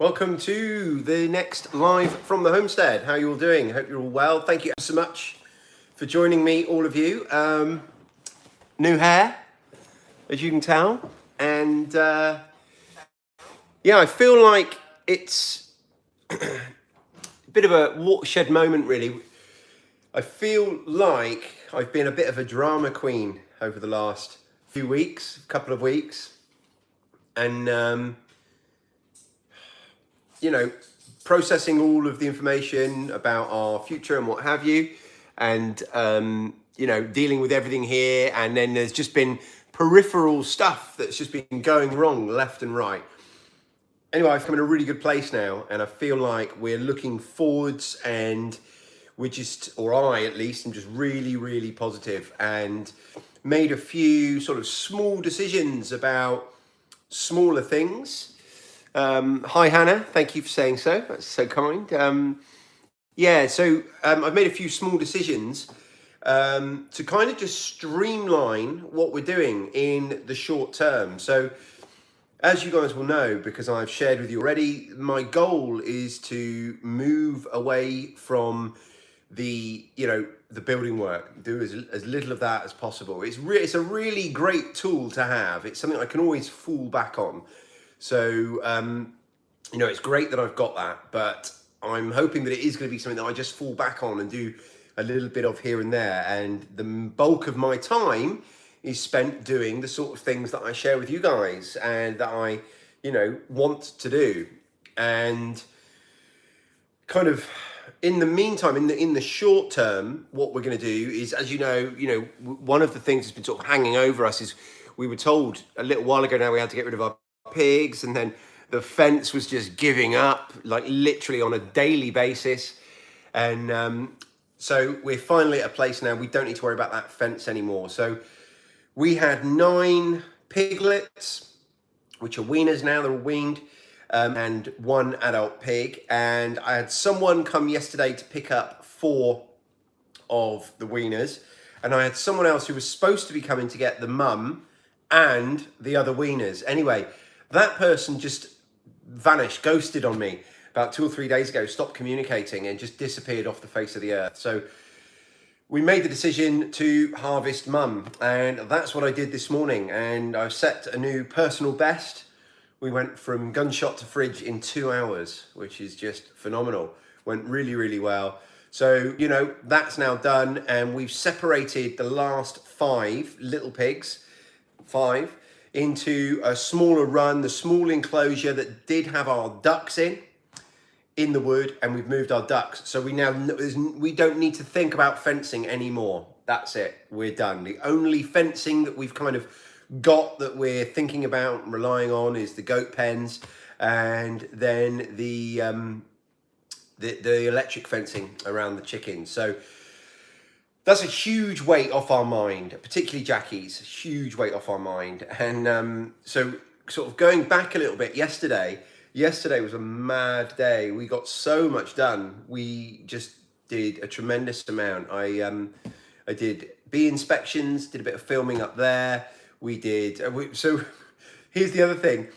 Welcome to the next live from the homestead. How are you all doing? Hope you're all well. Thank you so much for joining me, all of you. New hair, as you can tell. And yeah, I feel like it's a bit of a watershed moment, really. I feel like I've been a bit of a drama queen over the last few weeks, couple of weeks. And processing all of the information about our future and what have you, and dealing with everything here. And then there's just been peripheral stuff that's just been going wrong left and right. Anyway, I've come in a really good place now, and I feel like we're looking forwards, and I at least, am just really, really positive, and made a few sort of small decisions about smaller things. Hi Hannah, thank you for saying so. That's so kind. I've made a few small decisions to kind of just streamline what we're doing in the short term. So as you guys will know, because I've shared with you already, my goal is to move away from the building work, do as little of that as possible. It's a really great tool to have. It's something I can always fall back on. So, it's great that I've got that, but I'm hoping that it is going to be something that I just fall back on and do a little bit of here and there. And the bulk of my time is spent doing the sort of things that I share with you guys and that I, want to do. And kind of in the meantime, in the short term, what we're going to do is, as you know, one of the things that's been sort of hanging over us is we were told a little while ago now we had to get rid of our pigs, and then the fence was just giving up, like literally on a daily basis. And so we're finally at a place now we don't need to worry about that fence anymore. So we had 9 piglets, which are Wieners now, they're all weaned, and 1 adult pig. And I had someone come yesterday to pick up 4 of the Wieners, and I had someone else who was supposed to be coming to get the mum and the other Wieners. Anyway, that person just vanished, ghosted on me about 2 or 3 days ago, stopped communicating and just disappeared off the face of the earth. So we made the decision to harvest mum, and that's what I did this morning. And I set a new personal best. We went from gunshot to fridge in 2 hours, which is just phenomenal. Went really, really well. So, that's now done, and we've separated the last 5 little pigs, 5, into a smaller run, the small enclosure that did have our ducks in the wood, and we've moved our ducks. So we don't need to think about fencing anymore. That's it, we're done. The only fencing that we've kind of got that we're thinking about and relying on is the goat pens, and then the electric fencing around the chickens. So that's a huge weight off our mind, particularly Jackie's, huge weight off our mind. And so sort of going back a little bit, yesterday was a mad day. We got so much done. We just did a tremendous amount. I did bee inspections, did a bit of filming up there. So here's the other thing.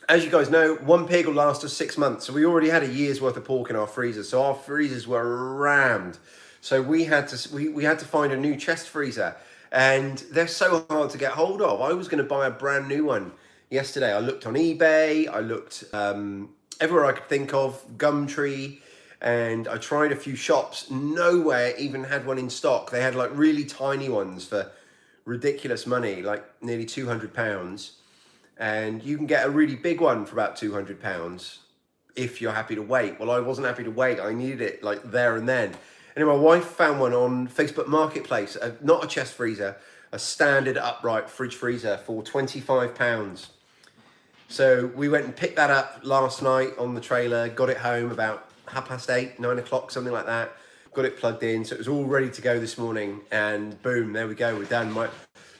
As you guys know, 1 pig will last us 6 months. So we already had a year's worth of pork in our freezers. So our freezers were rammed. So we had to find a new chest freezer, and they're so hard to get hold of. I was going to buy a brand new one yesterday. I looked on eBay, I looked everywhere I could think of, Gumtree, and I tried a few shops. Nowhere even had one in stock. They had like really tiny ones for ridiculous money, like nearly £200, and you can get a really big one for about £200 if you're happy to wait. Well, I wasn't happy to wait. I needed it like there and then. Anyway, my wife found one on Facebook Marketplace, not a chest freezer, a standard upright fridge freezer for £25. So we went and picked that up last night on the trailer, got it home about 8:30, 9 o'clock, something like that. Got it plugged in, so it was all ready to go this morning, and boom, there we go, we're done.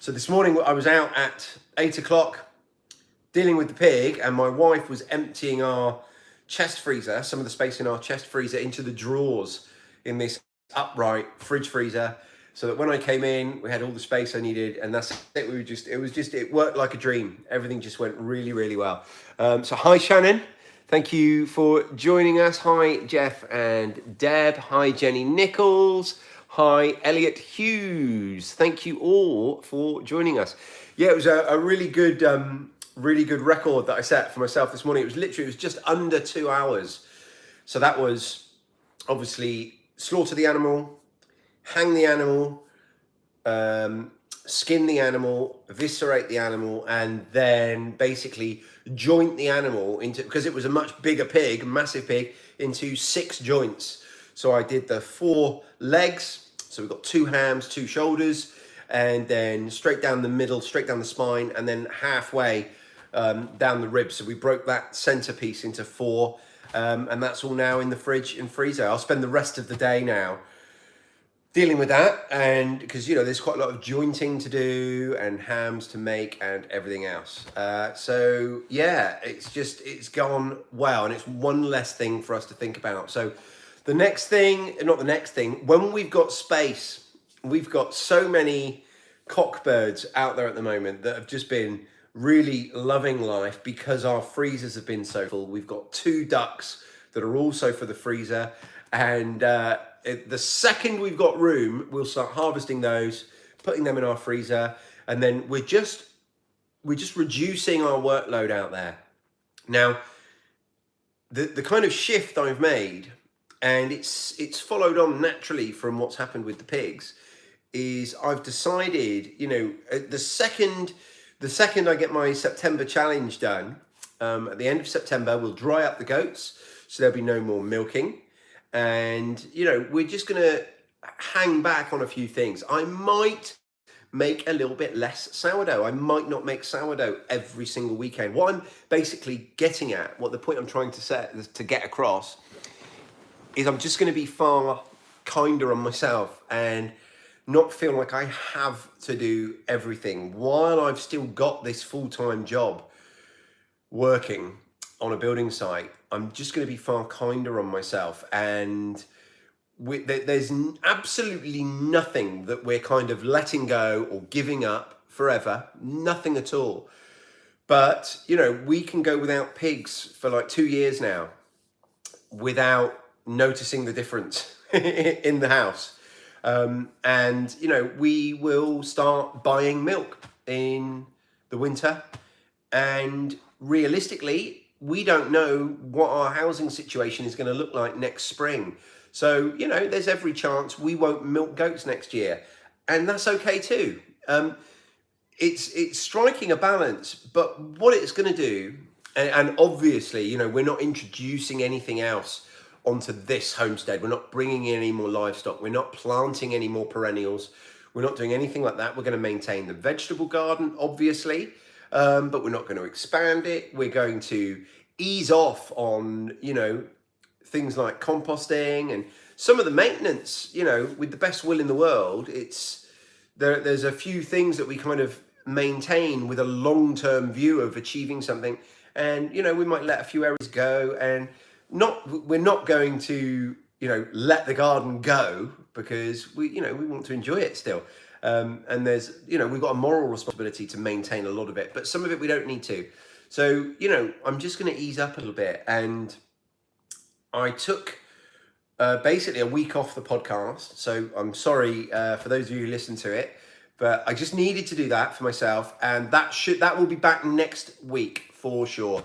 So this morning I was out at 8 o'clock dealing with the pig, and my wife was emptying our chest freezer, some of the space in our chest freezer, into the drawers in this upright fridge freezer, so that when I came in, we had all the space I needed, and that's it. It worked like a dream. Everything just went really, really well. So hi Shannon, Thank you for joining us. Hi, Jeff and Deb. Hi, Jenny Nichols. Hi, Elliot Hughes. Thank you all for joining us. Yeah, it was a really good record that I set for myself this morning. It was just under 2 hours. So that was obviously slaughter the animal, hang the animal, skin the animal, eviscerate the animal, and then basically joint the animal into, because it was a much bigger pig, massive pig, into 6 joints. So I did the 4 legs. So we've got 2 hams, 2 shoulders, and then straight down the middle, straight down the spine, and then halfway down the ribs. So we broke that centerpiece into 4, and that's all now in the fridge and freezer. I'll spend the rest of the day now dealing with that, and because there's quite a lot of jointing to do and hams to make and everything else. So yeah, it's gone well, and it's one less thing for us to think about. So the next thing, not the next thing, when we've got space, we've got so many cockbirds out there at the moment that have just been really loving life because our freezers have been so full. We've got 2 ducks that are also for the freezer, and the second we've got room, we'll start harvesting those, putting them in our freezer, and then we're just reducing our workload out there. Now, the kind of shift I've made, and it's followed on naturally from what's happened with the pigs, is I've decided, the second I get my September challenge done, at the end of September, we'll dry up the goats, so there'll be no more milking. And, we're just going to hang back on a few things. I might make a little bit less sourdough. I might not make sourdough every single weekend. What I'm basically getting at, what the point I'm trying to get across, is I'm just going to be far kinder on myself and not feel like I have to do everything while I've still got this full-time job working on a building site. I'm just going to be far kinder on myself, and there's absolutely nothing that we're kind of letting go or giving up forever, nothing at all. But, we can go without pigs for like 2 years now without noticing the difference in the house. And, we will start buying milk in the winter, and realistically, we don't know what our housing situation is going to look like next spring. So, there's every chance we won't milk goats next year, and that's okay too. It's striking a balance, but what it's going to do, and obviously, we're not introducing anything else onto this homestead. We're not bringing in any more livestock. We're not planting any more perennials. We're not doing anything like that. We're going to maintain the vegetable garden, obviously, but we're not going to expand it. We're going to ease off on, things like composting and some of the maintenance, with the best will in the world. There's a few things that we kind of maintain with a long-term view of achieving something. And, we might let a few areas go, and we're not going to, let the garden go, because we want to enjoy it still. And there's, we've got a moral responsibility to maintain a lot of it, but some of it we don't need to. So, I'm just going to ease up a little bit. And I took basically a week off the podcast. So I'm sorry for those of you who listen to it, but I just needed to do that for myself. And that will be back next week for sure.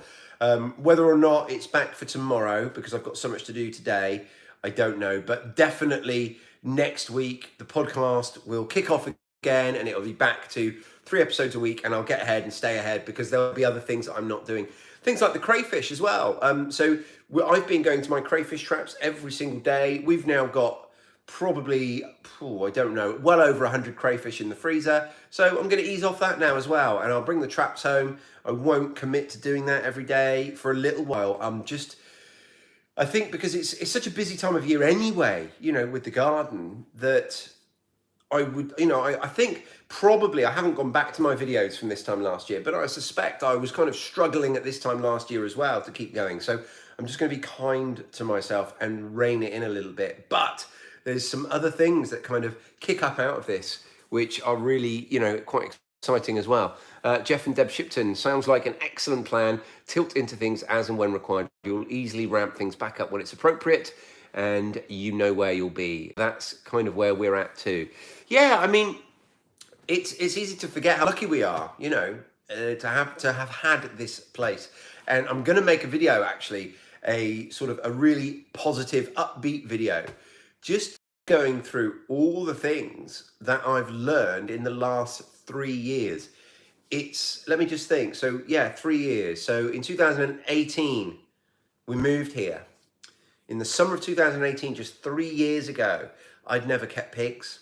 Whether or not it's back for tomorrow, because I've got so much to do today, I don't know. But definitely next week, the podcast will kick off again, and it'll be back to 3 episodes a week, and I'll get ahead and stay ahead, because there'll be other things that I'm not doing. Things like the crayfish as well. So I've been going to my crayfish traps every single day. We've now got probably, I don't know, well over 100 crayfish in the freezer. So I'm going to ease off that now as well, and I'll bring the traps home. I won't commit to doing that every day for a little while. I think because it's such a busy time of year anyway, with the garden, that I would, I think probably I haven't gone back to my videos from this time last year, but I suspect I was kind of struggling at this time last year as well to keep going. So I'm just going to be kind to myself and rein it in a little bit. But there's some other things that kind of kick up out of this, which are really, quite exciting as well. Jeff and Deb Shipton, sounds like an excellent plan. Tilt into things as and when required. You'll easily ramp things back up when it's appropriate, and you know where you'll be. That's kind of where we're at too. Yeah, I mean, it's easy to forget how lucky we are, you know, to have had this place. And I'm going to make a video, actually, a sort of a really positive, upbeat video, just going through all the things that I've learned in the last 3 years. Let me just think. So yeah, 3 years. So in 2018, we moved here. In the summer of 2018, just 3 years ago, I'd never kept pigs.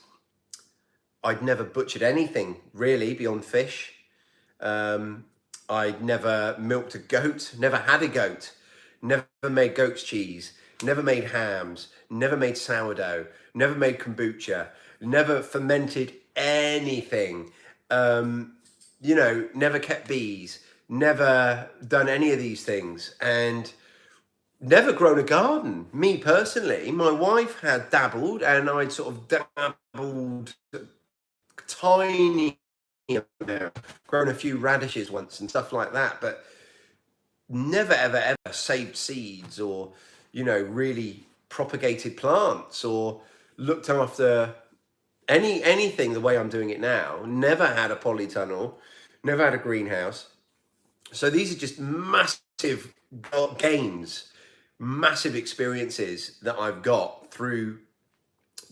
I'd never butchered anything really beyond fish. I'd never milked a goat, never had a goat, never made goat's cheese, never made hams, never made sourdough, never made kombucha, never fermented anything, you know, never kept bees, never done any of these things, and never grown a garden. Me personally, my wife had dabbled, and I'd sort of dabbled tiny, you know, grown a few radishes once and stuff like that, but never ever saved seeds or, you know, really propagated plants or looked after anything the way I'm doing it now. Never had a polytunnel, never had a greenhouse. So these are just massive gains, massive experiences that I've got through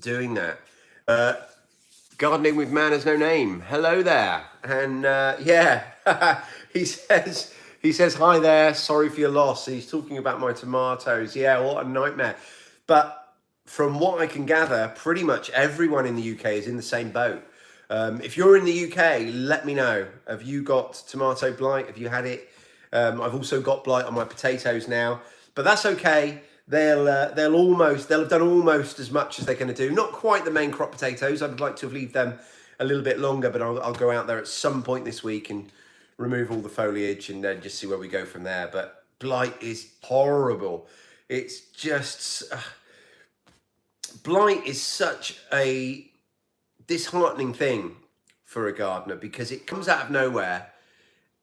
doing that. Gardening with Man Has No Name. Hello there. And yeah, he says, hi there, sorry for your loss. He's talking about my tomatoes. Yeah, what a nightmare. But from what I can gather, pretty much everyone in the UK is in the same boat. If you're in the UK, let me know. Have you got tomato blight? Have you had it? I've also got blight on my potatoes now, but that's okay. They'll have done almost as much as they're going to do. Not quite the main crop potatoes. I'd like to have left them a little bit longer, but I'll go out there at some point this week and remove all the foliage and then just see where we go from there. But blight is horrible. It's just blight is such a disheartening thing for a gardener because it comes out of nowhere.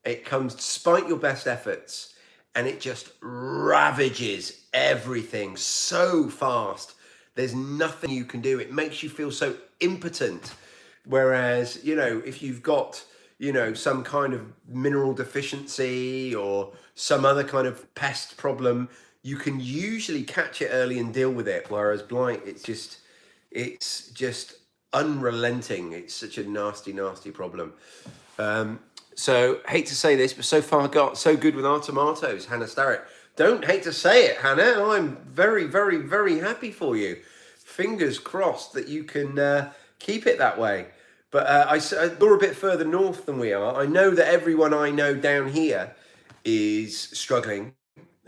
It comes despite your best efforts, and it just ravages everything so fast. There's nothing you can do. It makes you feel so impotent. Whereas, you know, if you've got, you know, some kind of mineral deficiency or some other kind of pest problem, you can usually catch it early and deal with it. Whereas blight, it's just unrelenting. It's such a nasty, nasty problem. So hate to say this, but so far got so good with our tomatoes, Hannah Starrett. Don't hate to say it, Hannah. I'm very, very, very happy for you. Fingers crossed that you can keep it that way. But you're a bit further north than we are. I know that everyone I know down here is struggling.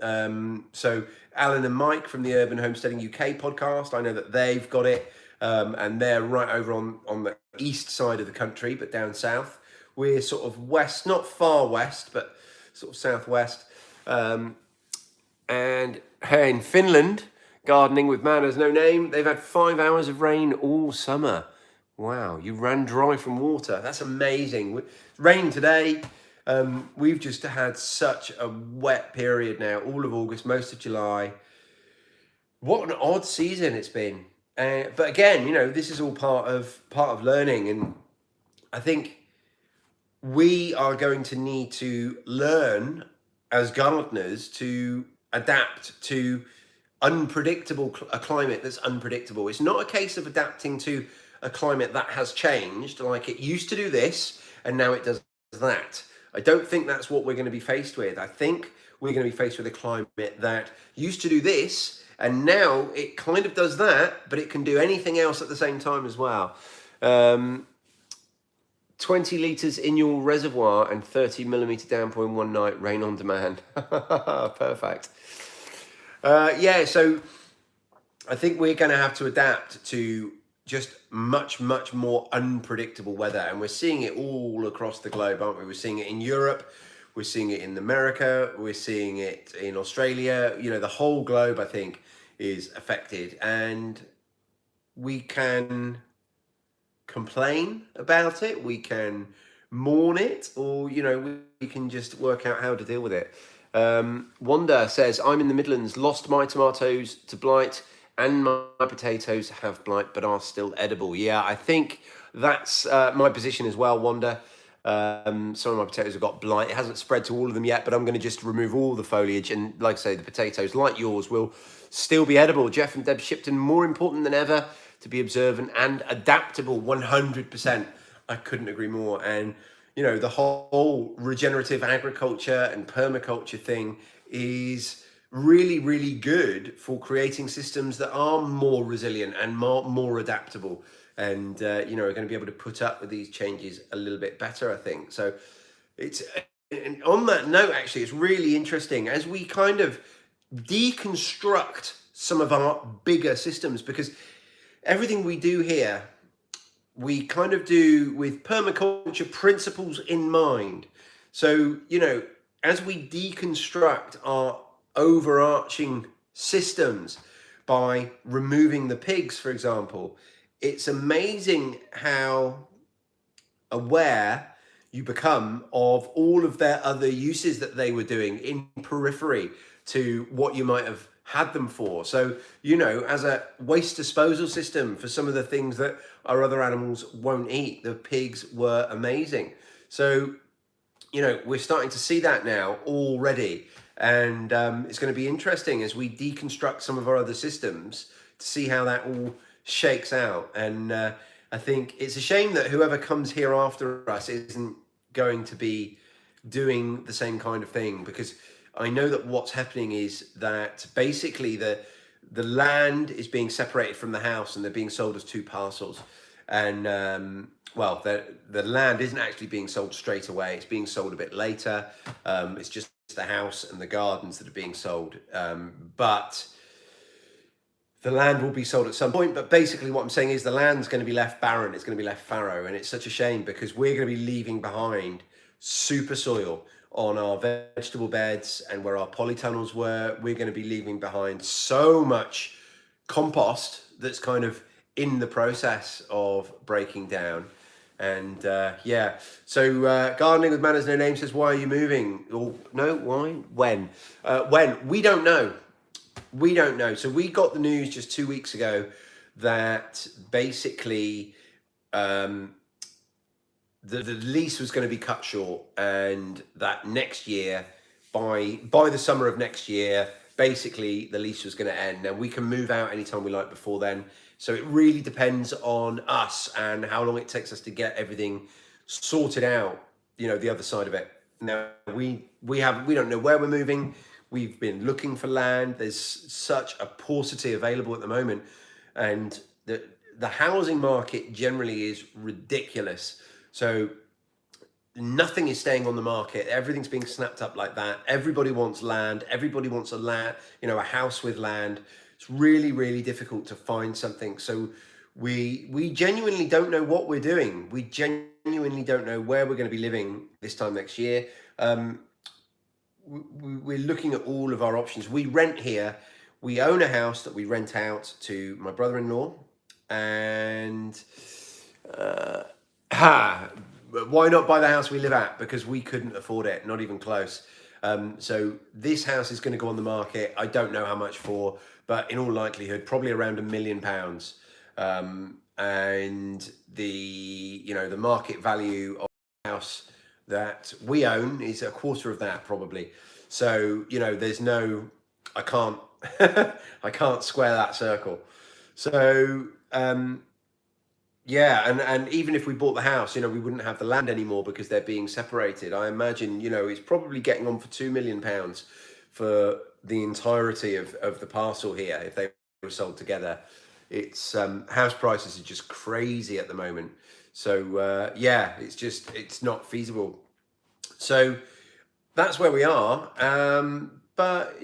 So Alan and Mike from the Urban Homesteading UK podcast, I know that they've got it, and they're right over on the east side of the country, but down south. We're sort of west, not far west, but sort of southwest. And in Finland, gardening with Man Has No Name, they've had 5 hours of rain all summer. Wow, you ran dry from water. That's amazing. Rain today. We've just had such a wet period now, all of August, most of July. What an odd season it's been. But again, you know, this is all part of learning, and I think we are going to need to learn as gardeners to adapt to a climate that's unpredictable. It's not a case of adapting to a climate that has changed, like it used to do this and now it does that. I don't think that's what we're going to be faced with. I think we're going to be faced with a climate that used to do this and now it kind of does that, but it can do anything else at the same time as well. 20 litres in your reservoir and 30 millimetre downpour in one night, rain on demand. Perfect. Yeah, so I think we're going to have to adapt to just much, much more unpredictable weather. And we're seeing it all across the globe, aren't we? We're seeing it in Europe. We're seeing it in America. We're seeing it in Australia. You know, the whole globe, I think, is affected. And we can complain about it. We can mourn it, or we can just work out how to deal with it. Wanda says, I'm in the Midlands, lost my tomatoes to blight, and my potatoes have blight but are still edible. Yeah, I think that's my position as well, Wanda. Some of my potatoes have got blight. It hasn't spread to all of them yet, but I'm going to just remove all the foliage. And like I say, the potatoes, like yours, will still be edible. Jeff and Deb Shipton, more important than ever to be observant and adaptable. 100%. I couldn't agree more. And the whole regenerative agriculture and permaculture thing is really, really good for creating systems that are more resilient and more adaptable, and are going to be able to put up with these changes a little bit better, I think. So it's, and on that note, actually, it's really interesting as we kind of deconstruct some of our bigger systems, because everything we do here, we kind of do with permaculture principles in mind. So, as we deconstruct our overarching systems by removing the pigs, for example, it's amazing how aware you become of all of their other uses that they were doing in periphery to what you might have had them for. So, as a waste disposal system for some of the things that our other animals won't eat, the pigs were amazing. So, we're starting to see that now already. And it's going to be interesting as we deconstruct some of our other systems to see how that all shakes out. And I think it's a shame that whoever comes here after us isn't going to be doing the same kind of thing, because I know that what's happening is that basically the land is being separated from the house and they're being sold as two parcels. And well, the land isn't actually being sold straight away. It's being sold a bit later. It's just the house and the gardens that are being sold. But the land will be sold at some point. But basically what I'm saying is the land's going to be left barren. It's going to be left fallow. And it's such a shame, because we're going to be leaving behind super soil on our vegetable beds, and where our polytunnels were, we're going to be leaving behind so much compost that's kind of in the process of breaking down. And so Gardening with Manners No Name says, why are you moving? Or no, why? When? When? We don't know. We don't know. So we got the news just 2 weeks ago that basically the lease was going to be cut short, and that next year, by the summer of next year, basically the lease was going to end. Now we can move out anytime we like before then. So it really depends on us and how long it takes us to get everything sorted out, the other side of it. Now we don't know where we're moving. We've been looking for land. There's such a paucity available at the moment, and the housing market generally is ridiculous. So nothing is staying on the market. Everything's being snapped up like that. Everybody wants land. Everybody wants a house with land. It's really, really difficult to find something. So we genuinely don't know what we're doing. We genuinely don't know where we're going to be living this time next year. We're looking at all of our options. We rent here. We own a house that we rent out to my brother-in-law, and why not buy the house we live at? Because we couldn't afford it, not even close. So this house is going to go on the market. I don't know how much for, but in all likelihood, probably around £1 million. And the market value of the house that we own is a quarter of that, probably. So there's no, I can't I can't square that circle. So and even if we bought the house, we wouldn't have the land anymore because they're being separated. I imagine it's probably getting on for £2 million for the entirety of the parcel here if they were sold together. It's house prices are just crazy at the moment. So it's not feasible. So that's where we are. But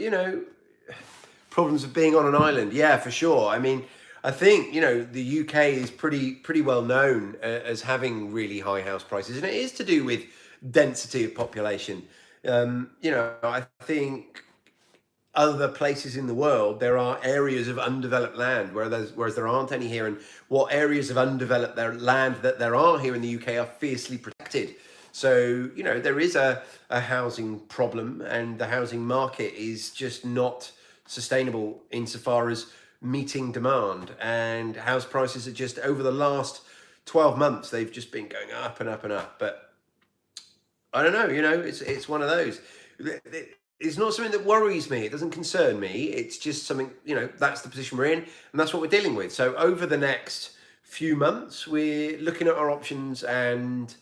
problems of being on an island, yeah, for sure. I mean, I think the UK is pretty well known as having really high house prices, and it is to do with density of population. I think other places in the world there are areas of undeveloped land whereas there aren't any here, and what areas of undeveloped land that there are here in the UK are fiercely protected. So, you know, there is a housing problem, and the housing market is just not sustainable insofar as meeting demand. And house prices are just, over the last 12 months, they've just been going up and up and up. But I don't know, you know, it's one of those. It's not something that worries me. It doesn't concern me. It's just something, you know, that's the position we're in, and that's what we're dealing with. So over the next few months, we're looking at our options, and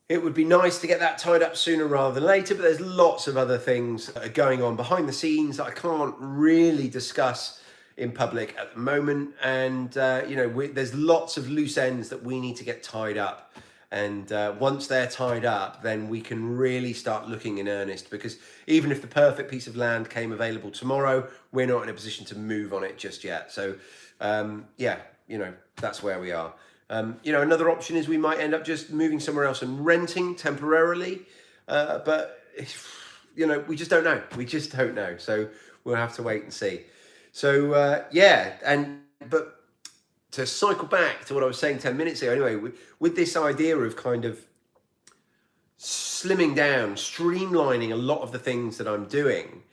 it would be nice to get that tied up sooner rather than later, but there's lots of other things that are going on behind the scenes that I can't really discuss in public at the moment. And, you know, there's lots of loose ends that we need to get tied up. And once they're tied up, then we can really start looking in earnest, because even if the perfect piece of land came available tomorrow, we're not in a position to move on it just yet. So, yeah, you know, that's where we are. You know, another option is we might end up just moving somewhere else and renting temporarily. But, you know, we just don't know. We just don't know. So we'll have to wait and see. So, yeah, but to cycle back to what I was saying 10 minutes ago, anyway, with this idea of kind of slimming down, streamlining a lot of the things that I'm doing,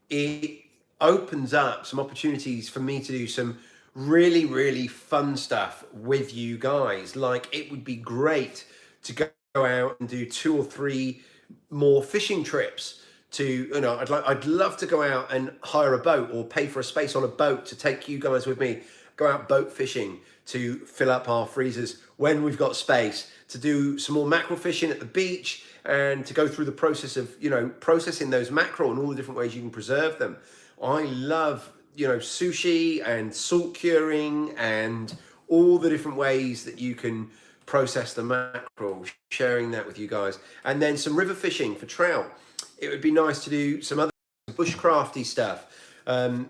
it opens up some opportunities for me to do some really, really fun stuff with you guys. Like, it would be great to go out and do 2 or 3 more fishing trips. To, you know, I'd love to go out and hire a boat or pay for a space on a boat to take you guys with me, go out boat fishing, to fill up our freezers when we've got space, to do some more mackerel fishing at the beach, and to go through the process of, you know, processing those mackerel and all the different ways you can preserve them. I love, you know, sushi and salt curing and all the different ways that you can process the mackerel, sharing that with you guys. And then some river fishing for trout. It would be nice to do some other bushcrafty stuff,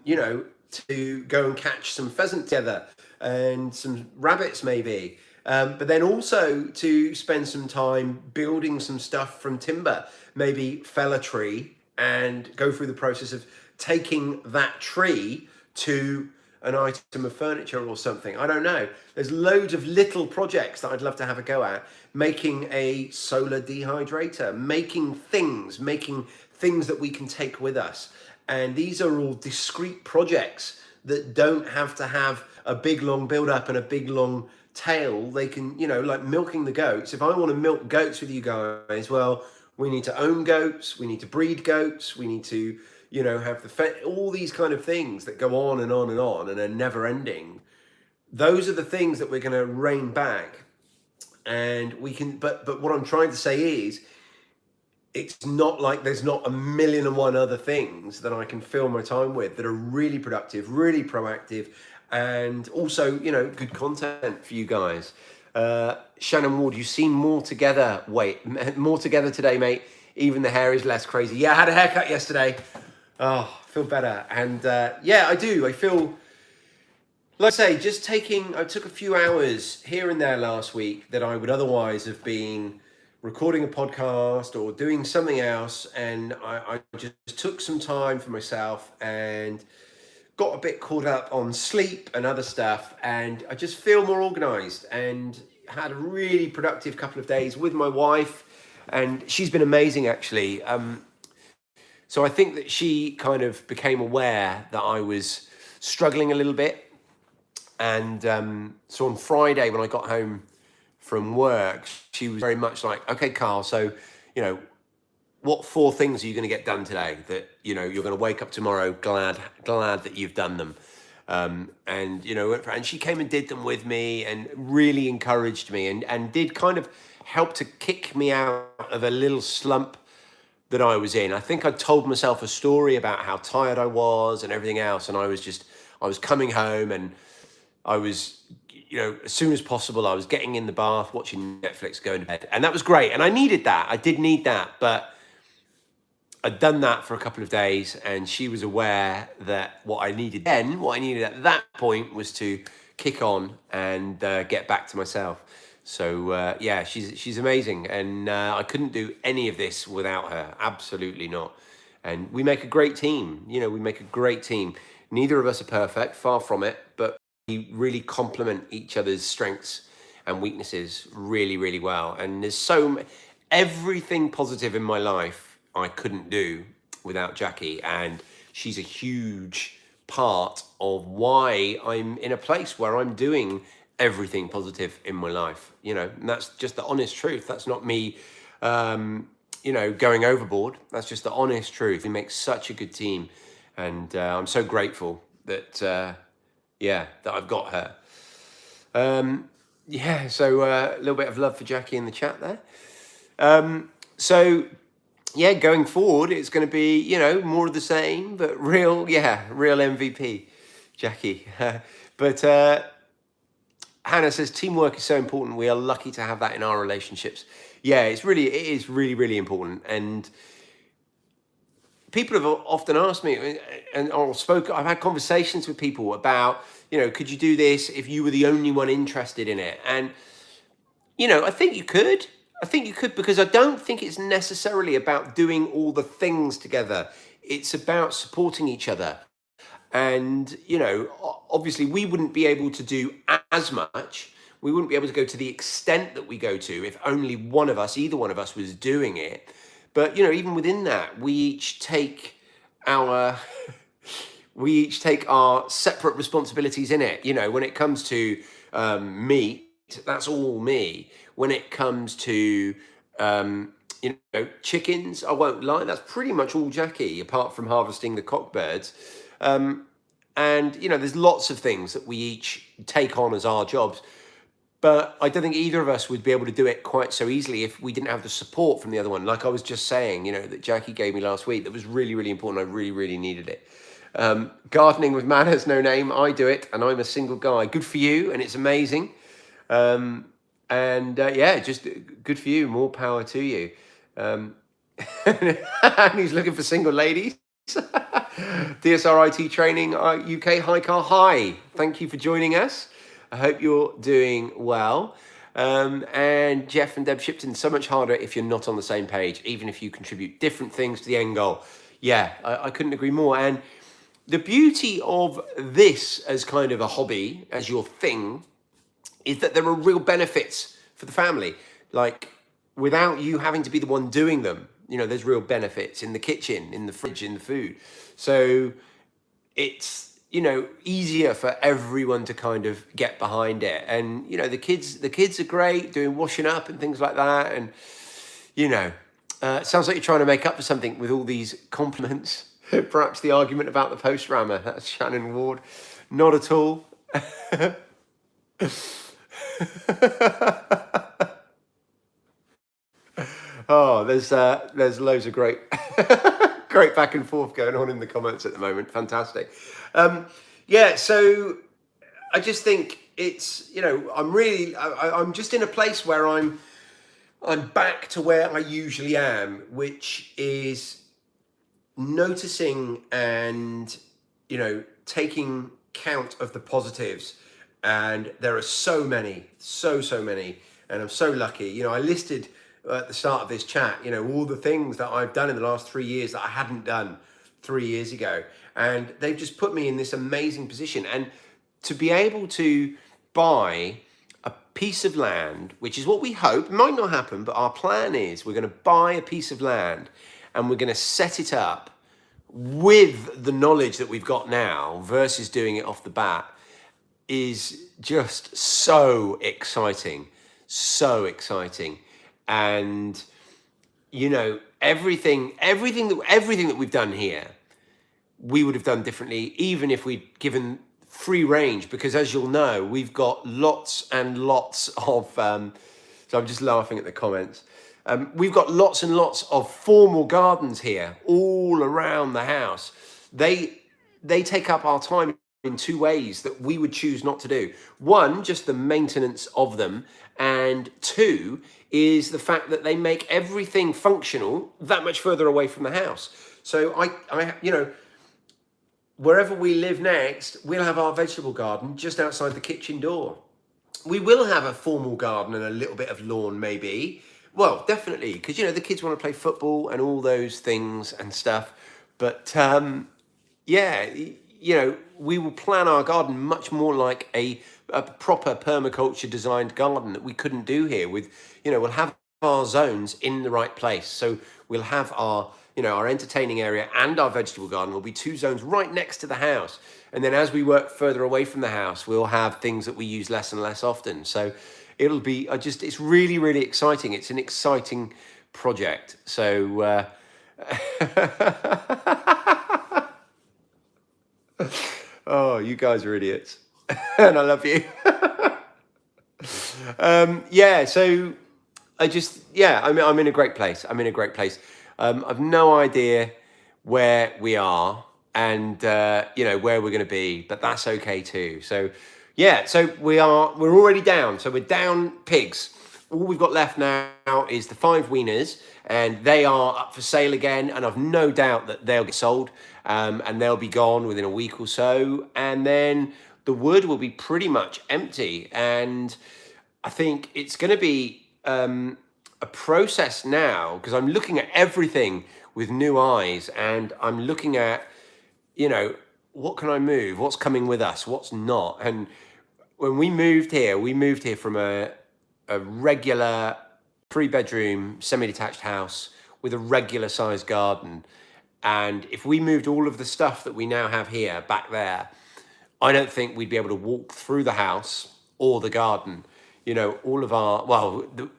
you know, to go and catch some pheasant together and some rabbits maybe. But then also to spend some time building some stuff from timber, maybe fell a tree and go through the process of taking that tree to an item of furniture or something. I don't know. There's loads of little projects that I'd love to have a go at. Making a solar dehydrator, making things that we can take with us. And these are all discrete projects that don't have to have a big long build up and a big long tail. They can, you know, like milking the goats. If I want to milk goats with you guys, well, we need to own goats, we need to breed goats, we need to, you know, have all these kind of things that go on and on and on and are never ending. Those are the things that we're going to rein back. And we can, but what I'm trying to say is, it's not like there's not a million and one other things that I can fill my time with that are really productive, really proactive, and also, you know, good content for you guys. Shannon Ward, you seem more together. More together today, mate. Even the hair is less crazy. Yeah, I had a haircut yesterday. Oh, I feel better. And yeah, I do. I feel, like I say, I took a few hours here and there last week that I would otherwise have been recording a podcast or doing something else, and I just took some time for myself and got a bit caught up on sleep and other stuff, and I just feel more organized and had a really productive couple of days with my wife, and she's been amazing actually. So I think that she kind of became aware that I was struggling a little bit, and so on Friday when I got home from work, she was very much like, okay, Carl, so, you know, what 4 things are you going to get done today that, you know, you're going to wake up tomorrow glad that you've done them? And, you know, and she came and did them with me and really encouraged me and did kind of help to kick me out of a little slump that I was in. I think I told myself a story about how tired I was and everything else. And I was coming home, and I was, you know, as soon as possible, I was getting in the bath, watching Netflix, going to bed. And that was great. And I needed that. I did need that. But I'd done that for a couple of days, and she was aware that what I needed at that point was to kick on and get back to myself. So yeah, she's amazing. And I couldn't do any of this without her. Absolutely not. And we make a great team. You know, we make a great team. Neither of us are perfect, far from it, but we really complement each other's strengths and weaknesses really, really well. And there's everything positive in my life I couldn't do without Jackie, and she's a huge part of why I'm in a place where I'm doing everything positive in my life, and that's just the honest truth. That's not me going overboard. That's just the honest truth. We make such a good team, and I'm so grateful that that I've got her. So a little bit of love for Jackie in the chat there. Going forward, it's going to be, more of the same, but real MVP, Jackie. But Hannah says, teamwork is so important. We are lucky to have that in our relationships. Yeah, it is really, really important. And people have often asked me I've had conversations with people about, could you do this if you were the only one interested in it? And, I think you could. Because I don't think it's necessarily about doing all the things together. It's about supporting each other. And, obviously we wouldn't be able to do as much. We wouldn't be able to go to the extent that we go to if only either one of us was doing it. But, even within that, we each take our separate responsibilities in it. When it comes to meat, that's all me. When it comes to chickens, I won't lie, that's pretty much all Jackie, apart from harvesting the cockbirds. And there's lots of things that we each take on as our jobs. But I don't think either of us would be able to do it quite so easily if we didn't have the support from the other one. Like I was just saying, that Jackie gave me last week, that was really, really important. I really, really needed it. Gardening with manners, no name. I do it, and I'm a single guy. Good for you, and it's amazing. Just good for you. More power to you. And he's looking for single ladies. DSRIT Training UK. Hi, Carl. Hi. Thank you for joining us. I hope you're doing well. And Jeff and Deb Shipton, so much harder if you're not on the same page, even if you contribute different things to the end goal. Yeah, I couldn't agree more. And the beauty of this as kind of a hobby, as your thing, is that there are real benefits for the family. Like, without you having to be the one doing them, there's real benefits in the kitchen, in the fridge, in the food. So it's, easier for everyone to kind of get behind it. And, the kids are great doing washing up and things like that. And, it sounds like you're trying to make up for something with all these compliments. Perhaps the argument about the post rammer. That's Shannon Ward. Not at all. Oh, there's loads of great great back and forth going on in the comments at the moment. Fantastic. So I just think it's, I'm just in a place where I'm back to where I usually am, which is noticing and, taking count of the positives. And there are so many, so many, and I'm so lucky. I listed at the start of this chat, all the things that I've done in the last 3 years that I hadn't done 3 years ago. And they've just put me in this amazing position. And to be able to buy a piece of land, which is what we hope, it might not happen, but our plan is we're going to buy a piece of land and we're going to set it up with the knowledge that we've got now versus doing it off the bat, is just so exciting. And everything that we've done here, we would have done differently, even if we'd given free range, because as you'll know, we've got lots and lots of so I'm just laughing at the comments. We've got lots and lots of formal gardens here all around the house. They take up our time in two ways that we would choose not to do. One, just the maintenance of them, and two is the fact that they make everything functional that much further away from the house. So I wherever we live next, we'll have our vegetable garden just outside the kitchen door. We will have a formal garden and a little bit of lawn maybe. Well, definitely, because the kids want to play football and all those things and stuff. But we will plan our garden much more like a proper permaculture designed garden that we couldn't do here with, we'll have our zones in the right place. So we'll have our, our entertaining area and our vegetable garden will be two zones right next to the house. And then as we work further away from the house, we'll have things that we use less and less often. So it'll be, it's really, really exciting. It's an exciting project. So, oh, you guys are idiots. And I love you. Yeah, so I'm in a great place. I'm in a great place. I've no idea where we are and where we're going to be, but that's okay too. So yeah, so we're already down. So we're down pigs. All we've got left now is the 5 Wieners, and they are up for sale again. And I've no doubt that they'll get sold, and they'll be gone within a week or so. And then the wood will be pretty much empty. And I think it's going to be a process now, because I'm looking at everything with new eyes, and I'm looking at, what can I move? What's coming with us? What's not? And when we moved here from a regular 3-bedroom semi-detached house with a regular sized garden. And if we moved all of the stuff that we now have here back there, I don't think we'd be able to walk through the house or the garden. All of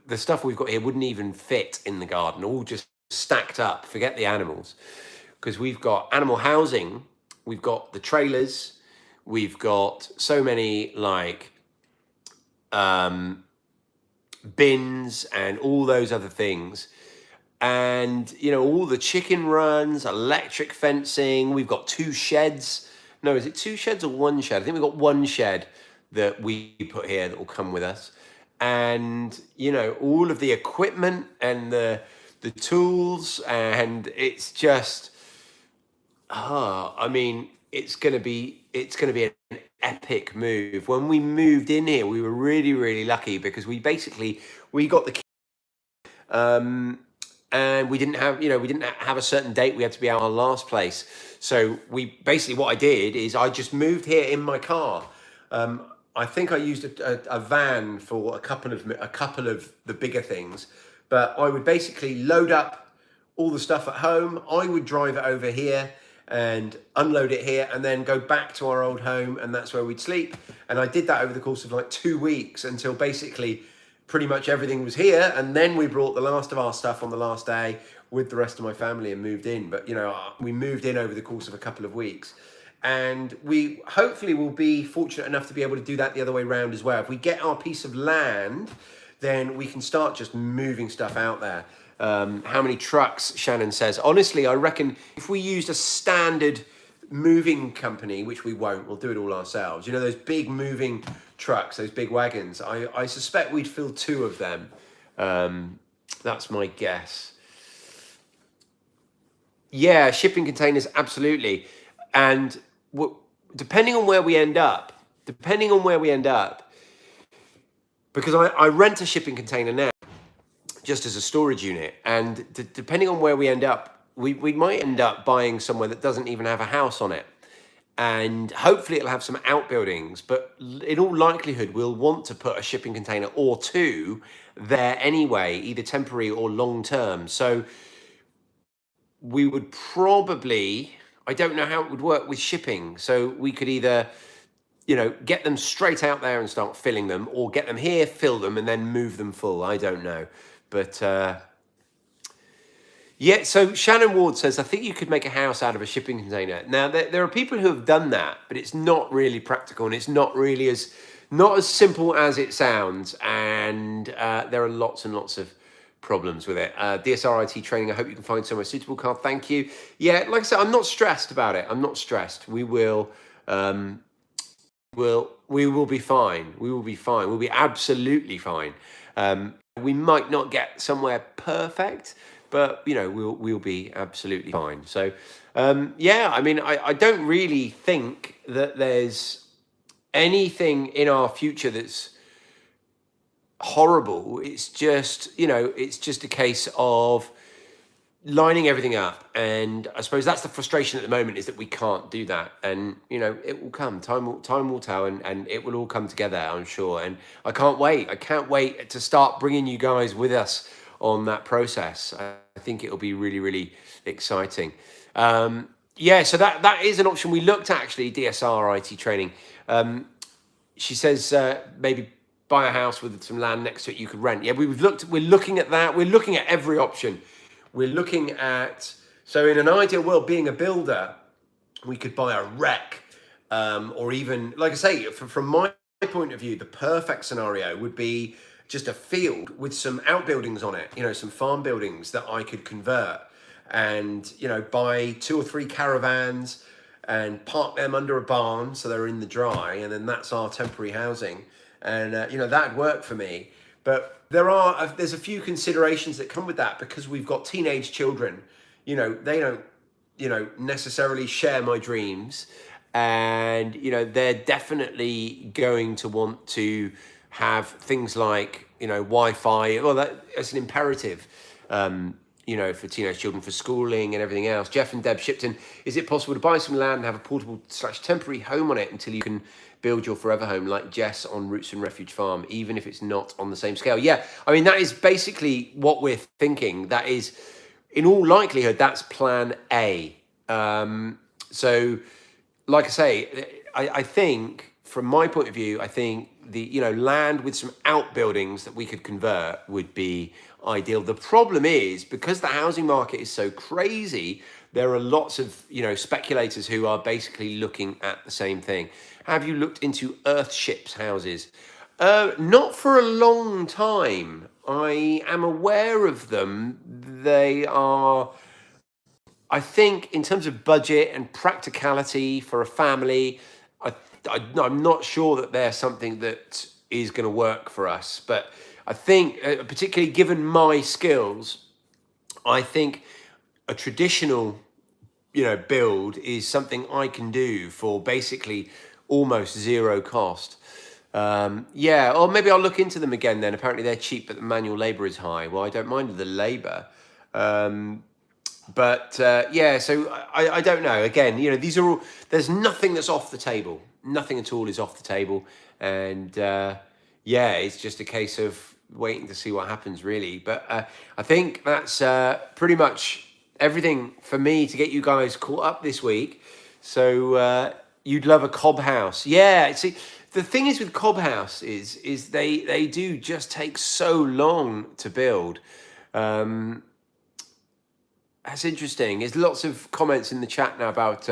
the stuff we've got here wouldn't even fit in the garden, all just stacked up. Forget the animals, because we've got animal housing, we've got the trailers, we've got so many bins and all those other things. And, all the chicken runs, electric fencing. We've got 2 sheds. No, is it 2 sheds or 1 shed? I think we've got 1 shed that we put here that will come with us. And, all of the equipment and the tools, and it's just, it's going to be an epic move. When we moved in here, we were really, really lucky, because we got the key, and we didn't have a certain date. We had to be out our last place. So what I did is I just moved here in my car. I think I used a van for a couple of the bigger things, but I would basically load up all the stuff at home. I would drive it over here and unload it here, and then go back to our old home, and that's where we'd sleep. And I did that over the course of 2 weeks, until basically pretty much everything was here. And then we brought the last of our stuff on the last day with the rest of my family and moved in. But we moved in over the course of a couple of weeks, and we hopefully will be fortunate enough to be able to do that the other way around as well. If we get our piece of land, then we can start just moving stuff out there. How many trucks, Shannon says. Honestly, I reckon if we used a standard moving company, which we won't, we'll do it all ourselves. Those big moving trucks, those big wagons, I suspect we'd fill 2 of them. That's my guess. Yeah, shipping containers, absolutely. And depending on where we end up, because I rent a shipping container now, just as a storage unit, and depending on where we end up, we might end up buying somewhere that doesn't even have a house on it, and hopefully it'll have some outbuildings, but in all likelihood we'll want to put a shipping container or 2 there anyway, either temporary or long term. So we would probably, I don't know how it would work with shipping, so we could either get them straight out there and start filling them, or get them here, fill them, and then move them full. I don't know. But yeah, so Shannon Ward says, I think you could make a house out of a shipping container. Now, there are people who have done that, but it's not really practical, and it's not really not as simple as it sounds. And there are lots and lots of problems with it. DSRIT training, I hope you can find somewhere suitable, Carl. Thank you. Yeah, like I said, I'm not stressed about it. I'm not stressed. We will be fine. We will be fine. We'll be absolutely fine. We might not get somewhere perfect, but we'll be absolutely fine. So I don't really think that there's anything in our future that's horrible. It's just a case of lining everything up, and I suppose that's the frustration at the moment, is that we can't do that. And it will come. Time will tell, and it will all come together, I'm sure. And I can't wait to start bringing you guys with us on that process. I think it'll be really, really exciting. Yeah, so that is an option. We looked at actually DSR IT training. She says maybe buy a house with some land next to it you could rent. Yeah, we're looking at that. We're looking at every option. We're looking at, so in an ideal world, being a builder, we could buy a wreck, or even, like I say, from my point of view, the perfect scenario would be just a field with some outbuildings on it, some farm buildings that I could convert and, buy 2 or 3 caravans and park them under a barn so they're in the dry, and then that's our temporary housing. And, that'd work for me. But there's a few considerations that come with that, because we've got teenage children. They don't, necessarily share my dreams, and they're definitely going to want to have things like Wi-Fi. Well, that's an imperative, for teenage children, for schooling and everything else. Jeff and Deb Shipton, is it possible to buy some land and have a portable / temporary home on it until you can build your forever home, like Jess on Roots and Refuge Farm, even if it's not on the same scale? Yeah, I mean, that is basically what we're thinking. That is, in all likelihood, that's plan A. So, like I say, I think, from my point of view, I think the land with some outbuildings that we could convert would be ideal. The problem is, because the housing market is so crazy, there are lots of speculators who are basically looking at the same thing. Have you looked into earthships houses? Not for a long time. I am aware of them. They are, I think, in terms of budget and practicality for a family, I'm not sure that they're something that is going to work for us. But I think, particularly given my skills, I think a traditional, build is something I can do for basically almost zero cost. Yeah, or maybe I'll look into them again then. Apparently they're cheap, but the manual labor is high. Well, I don't mind the labor. But yeah, so I don't know. Again, these are all, there's nothing that's off the table. Nothing at all is off the table. And yeah, it's just a case of waiting to see what happens, really. But I think that's pretty much everything for me to get you guys caught up this week. So you'd love a cob house. Yeah, see, the thing is with cob house is they do just take so long to build. That's interesting. There's lots of comments in the chat now about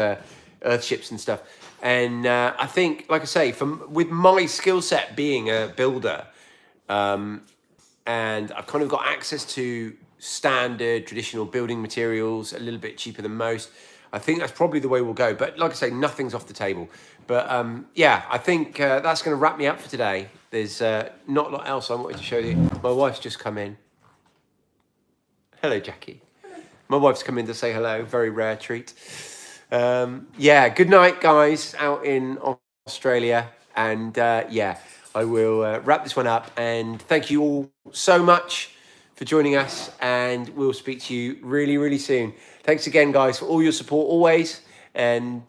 earthships and stuff. And I think, like I say, with my skill set being a builder, and I've kind of got access to standard traditional building materials a little bit cheaper than most, I think that's probably the way we'll go. But like I say, nothing's off the table. But yeah, I think that's going to wrap me up for today. There's not a lot else I wanted to show you. My wife's just come in. Hello, Jackie. My wife's come in to say hello. Very rare treat. Yeah, good night, guys, out in Australia. And yeah, I will wrap this one up. And thank you all so much for joining us. And we'll speak to you really, really soon. Thanks again, guys, for all your support always. And